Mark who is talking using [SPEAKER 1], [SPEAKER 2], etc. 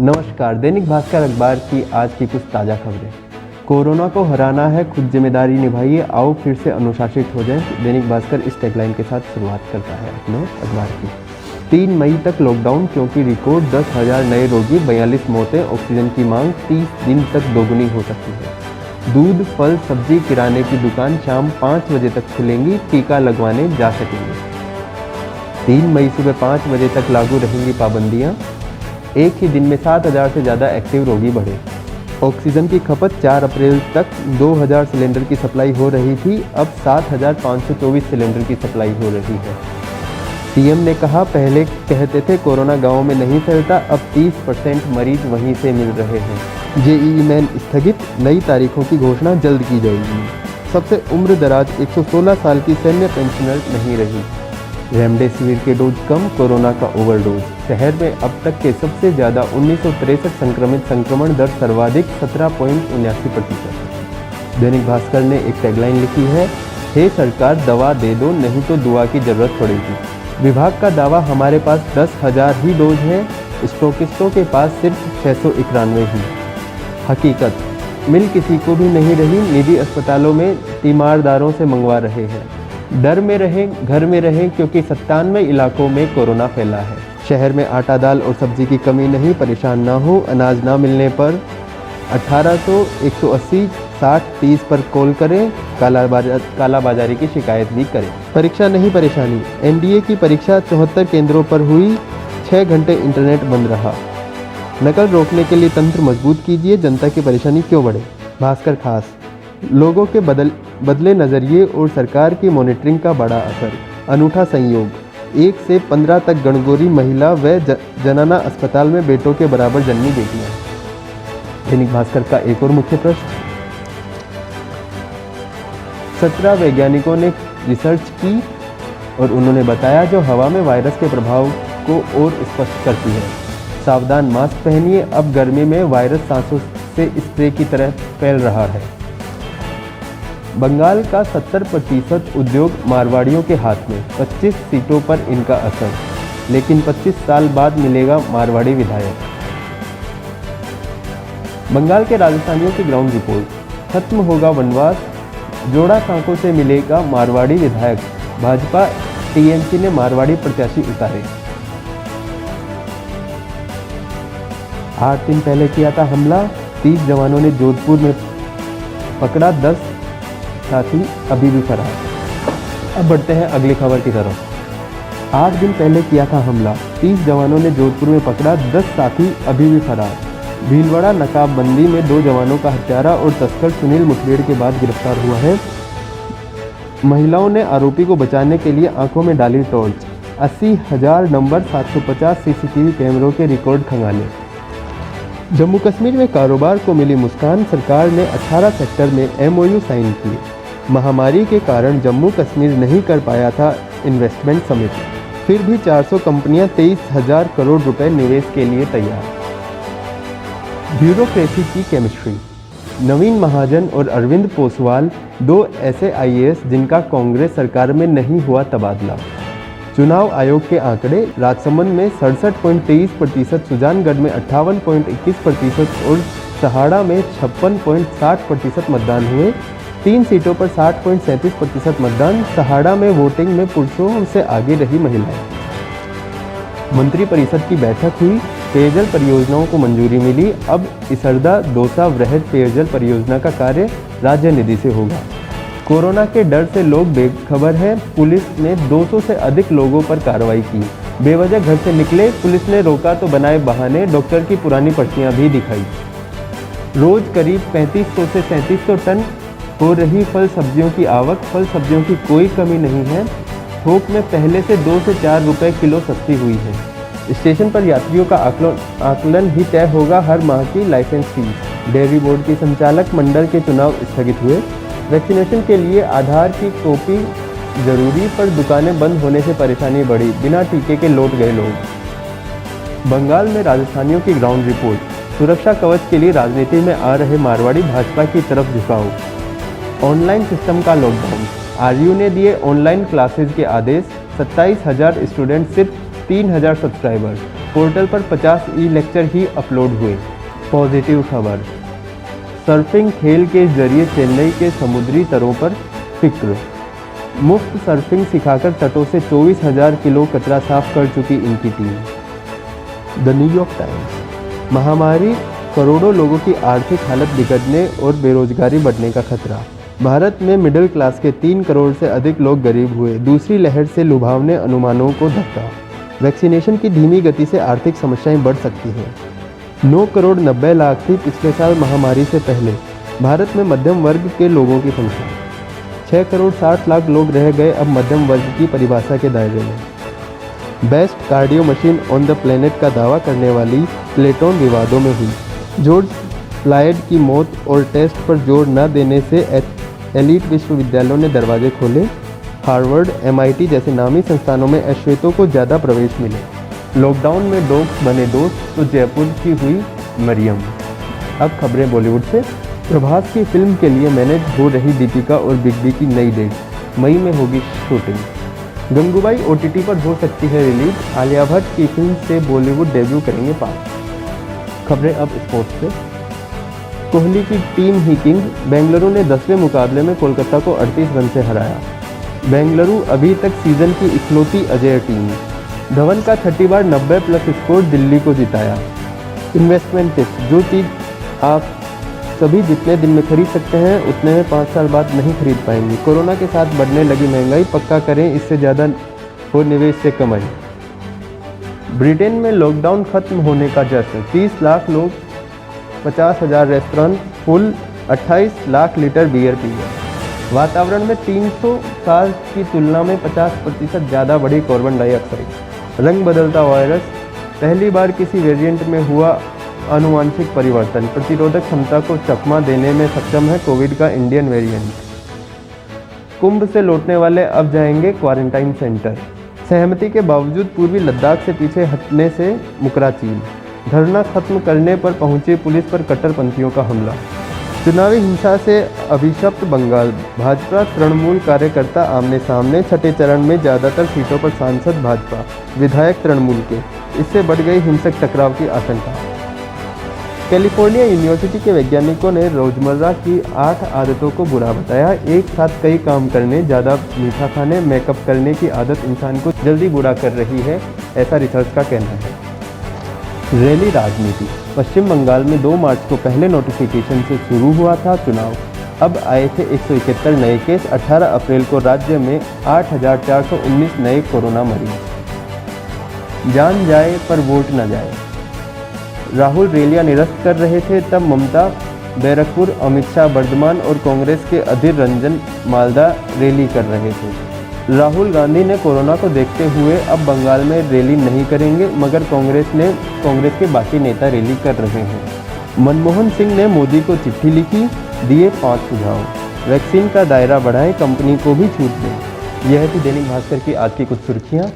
[SPEAKER 1] नमस्कार। दैनिक भास्कर अखबार की आज की कुछ ताज़ा खबरें। कोरोना को हराना है, खुद जिम्मेदारी निभाइए, आओ फिर से अनुशासित हो जाएं। दैनिक भास्कर इस टैगलाइन के साथ शुरुआत करता है अपने अखबार की। 3 मई तक लॉकडाउन क्योंकि रिकॉर्ड 10,000 नए रोगी, 42 मौतें, ऑक्सीजन की मांग 30 दिन तक दोगुनी हो सकती है। दूध, फल, सब्जी, किराने की दुकान शाम 5 बजे तक खुलेंगी, टीका लगवाने जा सकेंगे। 3 मई सुबह 5 बजे तक लागू रहेंगी पाबंदियां। एक ही दिन में 7,000 से ज़्यादा एक्टिव रोगी बढ़े। ऑक्सीजन की खपत 4 अप्रैल तक 2,000 सिलेंडर की सप्लाई हो रही थी, अब 7,524 सिलेंडर की सप्लाई हो रही है। सीएम ने कहा, पहले कहते थे कोरोना गांवों में नहीं फैलता, अब 30% मरीज वहीं से मिल रहे हैं। जेईई मेन स्थगित, नई तारीखों की घोषणा जल्द की जाएगी। सबसे उम्र दराज 116 साल की सैन्य पेंशनर नहीं रही। रेमडेसिविर के डोज कम, कोरोना का ओवरडोज। शहर में अब तक के सबसे ज़्यादा 1963 संक्रमित, संक्रमण दर सर्वाधिक 17.79%। दैनिक भास्कर ने एक टैगलाइन लिखी है, हे सरकार दवा दे दो, नहीं तो दुआ की जरूरत पड़ेगी। विभाग का दावा, हमारे पास 10,000 ही डोज हैं, स्टॉकिस्टों के पास सिर्फ 691 ही। हकीकत, मिल किसी को भी नहीं रही, निजी अस्पतालों में तीमारदारों से मंगवा रहे हैं। डर में रहें, घर में रहें, क्योंकि 97 इलाकों में कोरोना फैला है। शहर में आटा, दाल और सब्जी की कमी नहीं, परेशान ना हो। अनाज ना मिलने पर 1800 180 60 30 पर कॉल करें। कालाबाजारी की शिकायत भी करें। परीक्षा नहीं परेशानी, एनडीए की परीक्षा 74 केंद्रों पर हुई, 6 घंटे इंटरनेट बंद रहा। नकल रोकने के लिए तंत्र मजबूत कीजिए, जनता की परेशानी क्यों बढ़े। भास्कर खास, लोगों के बदले नज़रिए और सरकार की मॉनिटरिंग का बड़ा असर। अनूठा संयोग, 1 से 15 तक गणगौरी महिला व जनाना अस्पताल में बेटों के बराबर जन्मी बेटियां। दैनिक भास्कर का एक और मुख्य प्रश्न, 17 वैज्ञानिकों ने रिसर्च की और उन्होंने बताया जो हवा में वायरस के प्रभाव को और स्पष्ट करती है। सावधान, मास्क पहनिए, अब गर्मी में वायरस सांसों से स्प्रे की तरह फैल रहा है। बंगाल का 70% उद्योग मारवाड़ियों के हाथ में, 25 सीटों पर इनका असर, लेकिन 25 साल बाद मिलेगा मारवाड़ी विधायक। बंगाल के राजस्थानियों की ग्राउंड रिपोर्ट, खत्म होगा वनवास, जोड़ा सांकों से मिलेगा मारवाड़ी विधायक, भाजपा टीएमसी ने मारवाड़ी प्रत्याशी उतारे। 8 दिन पहले किया था हमला, 30 जवानों ने जोधपुर में पकड़ा, 10 साथी अभी भी फरार। अब बढ़ते हैं अगली खबर की तरफ। 8 दिन पहले किया था हमला, 30 जवानों ने जोधपुर में पकड़ा, 10 साथी अभी भी फरार। भीलवाड़ा नकाबबंदी में 2 जवानों का हत्यारा और तस्कर सुनील मुठभेड़ के बाद गिरफ्तार हुआ है। महिलाओं ने आरोपी को बचाने के लिए आंखों में डाली टॉर्च। 80,000 नंबर, 750 सीसीटीवी कैमरों के रिकॉर्ड खंगाले। जम्मू कश्मीर में कारोबार को मिली मुस्कान, सरकार ने 18 सेक्टर में एमओयू साइन किए। महामारी के कारण जम्मू कश्मीर नहीं कर पाया था इन्वेस्टमेंट समिट, फिर भी 400 कंपनियां 23,000 करोड़ रुपए निवेश के लिए तैयार। ब्यूरोक्रेसी की केमिस्ट्री, नवीन महाजन और अरविंद पोसवाल 2 ऐसे आईएएस जिनका कांग्रेस सरकार में नहीं हुआ तबादला। चुनाव आयोग के आंकड़े, राजसमंद में 67.23%, सुजानगढ़ में 58.21% और सहाड़ा में 56.60% मतदान हुए। 3 सीटों पर 60.37% मतदान। सहाड़ा में वोटिंग में पुरुषों से आगे रही महिलाएं। मंत्रिपरिषद की बैठक हुई, पेयजल परियोजनाओं को मंजूरी मिली। अब इसरदा दौसा वृहद पेयजल परियोजना का कार्य राज्य निधि से होगा। कोरोना के डर से लोग बेखबर हैं, पुलिस ने 200 से अधिक लोगों पर कार्रवाई की। बेवजह घर से निकले, पुलिस ने रोका तो बनाए बहाने, डॉक्टर की पुरानी पर्चियां भी दिखाई। रोज करीब 3500 से 3700 टन हो रही फल सब्जियों की आवक, फल सब्जियों की कोई कमी नहीं है। थोक में पहले से 2 से 4 रुपए किलो सस्ती हुई है। स्टेशन पर यात्रियों का आकलन ही तय होगा हर माह की लाइसेंस फीस। डेयरी बोर्ड की संचालक मंडल के चुनाव स्थगित हुए। वैक्सीनेशन के लिए आधार की कॉपी जरूरी, पर दुकानें बंद होने से परेशानी बढ़ी, बिना टीके के लौट गए लोग। बंगाल में राजस्थानियों की ग्राउंड रिपोर्ट, सुरक्षा कवच के लिए राजनीति में आ रहे मारवाड़ी भाजपा की तरफ झुकाव। ऑनलाइन सिस्टम का लॉकडाउन, आरयू ने दिए ऑनलाइन क्लासेज के आदेश। 27,000 स्टूडेंट, सिर्फ 3,000 सब्सक्राइबर। पोर्टल पर 50 ई लेक्चर ही अपलोड हुए। पॉजिटिव खबर, सर्फिंग खेल के जरिए चेन्नई के समुद्री तटों पर फिक्र। मुफ्त सर्फिंग सिखाकर तटों से 24,000 किलो कचरा साफ कर चुकी इनकी टीम। द न्यूयॉर्क टाइम्स, महामारी, करोड़ों लोगों की आर्थिक हालत बिगड़ने और बेरोजगारी बढ़ने का खतरा। भारत में मिडिल क्लास के 3 करोड़ से अधिक लोग गरीब हुए। दूसरी लहर से लुभावने अनुमानों को धक्का। वैक्सीनेशन की धीमी गति से आर्थिक समस्याएं बढ़ सकती हैं। 9 करोड़ 90 लाख थी पिछले साल महामारी से पहले। भारत में मध्यम वर्ग के लोगों की संख्या 6 करोड़ 60 लाख लोग रह गए अब मध्यम वर्ग की परिभाषा के दायरे में। Best cardio machine on the planet का दावा करने वाली प्लेटोन विवादों में हुई। जॉर्ज फ्लॉयड की मौत और टेस्ट पर जोर न देने से एलीट विश्वविद्यालयों ने दरवाजे खोले। हार्वर्ड, MIT जैसे नामी संस्थानों में अश्वेतों को ज़्यादा प्रवेश मिले। लॉकडाउन में डॉग्स बने दोस्त तो जयपुर की हुई मरियम। अब खबरें बॉलीवुड से। प्रभास की फिल्म के लिए मैनेज हो रही दीपिका और बिग बी की नई डेट, मई में होगी शूटिंग। गंगूबाई OTT पर हो सकती है रिलीज। आलिया भट्ट की फिल्म से बॉलीवुड डेब्यू करेंगे पार्थ। खबरें अब स्पोर्ट्स से। कोहली की टीम ही किंग। बेंगलुरु ने 10वें मुकाबले में कोलकाता को 38 रन से हराया। बेंगलुरु अभी तक सीजन की इकलौती अजेय टीम। धवन का 6ठी बार 90+ स्कोर दिल्ली को जिताया। इन्वेस्टमेंट टिप्स, जो चीज़ आप सभी जितने दिन में खरीद सकते हैं उतने में 5 साल बाद नहीं खरीद पाएंगे। कोरोना के साथ बढ़ने लगी महंगाई, पक्का करें इससे ज़्यादा हो निवेश से कमाई। ब्रिटेन में लॉकडाउन खत्म होने का जश्न। 30 लाख लोग, 50,000 restaurant full, 28 lakh litre beer पी गए। वातावरण में 300 साल की तुलना में 50% ज़्यादा बढ़ी कार्बन डाइऑक्साइड। रंग बदलता वायरस, पहली बार किसी वेरिएंट में हुआ आनुवांशिक परिवर्तन। प्रतिरोधक क्षमता को चकमा देने में सक्षम है कोविड का इंडियन वेरिएंट। कुंभ से लौटने वाले अब जाएंगे क्वारंटाइन सेंटर। सहमति के बावजूद पूर्वी लद्दाख से पीछे हटने से मुकरा चीन। धरना खत्म करने पर पहुंची पुलिस पर कट्टरपंथियों का हमला। चुनावी हिंसा से अभिशप्त बंगाल। भाजपा तृणमूल कार्यकर्ता आमने सामने। 6ठे चरण में ज़्यादातर सीटों पर सांसद भाजपा, विधायक तृणमूल के। इससे बढ़ गई हिंसक टकराव की आशंका। कैलिफोर्निया यूनिवर्सिटी के वैज्ञानिकों ने रोजमर्रा की 8 आदतों को बुरा बताया। एक साथ कई काम करने, ज़्यादा मीठा खाने, मेकअप करने की आदत इंसान को जल्दी बुरा कर रही है, ऐसा रिसर्च का कहना है। रैली राजनीति। पश्चिम बंगाल में 2 मार्च को पहले नोटिफिकेशन से शुरू हुआ था चुनाव। अब आए थे 171 नए केस। 18 अप्रैल को राज्य में 8,419 नए कोरोना मरीज। जान जाए पर वोट न जाए। राहुल रैलियां निरस्त कर रहे थे तब ममता बैरकपुर, अमित शाह बर्धमान और कांग्रेस के अधीर रंजन मालदा रैली कर रहे थे। राहुल गांधी ने कोरोना को देखते हुए अब बंगाल में रैली नहीं करेंगे, मगर कांग्रेस के बाकी नेता रैली कर रहे हैं। मनमोहन सिंह ने मोदी को चिट्ठी लिखी, दिए 5 सुझाव। वैक्सीन का दायरा बढ़ाएं, कंपनी को भी छूट दें। यह थी दैनिक भास्कर की आज की कुछ सुर्खियाँ।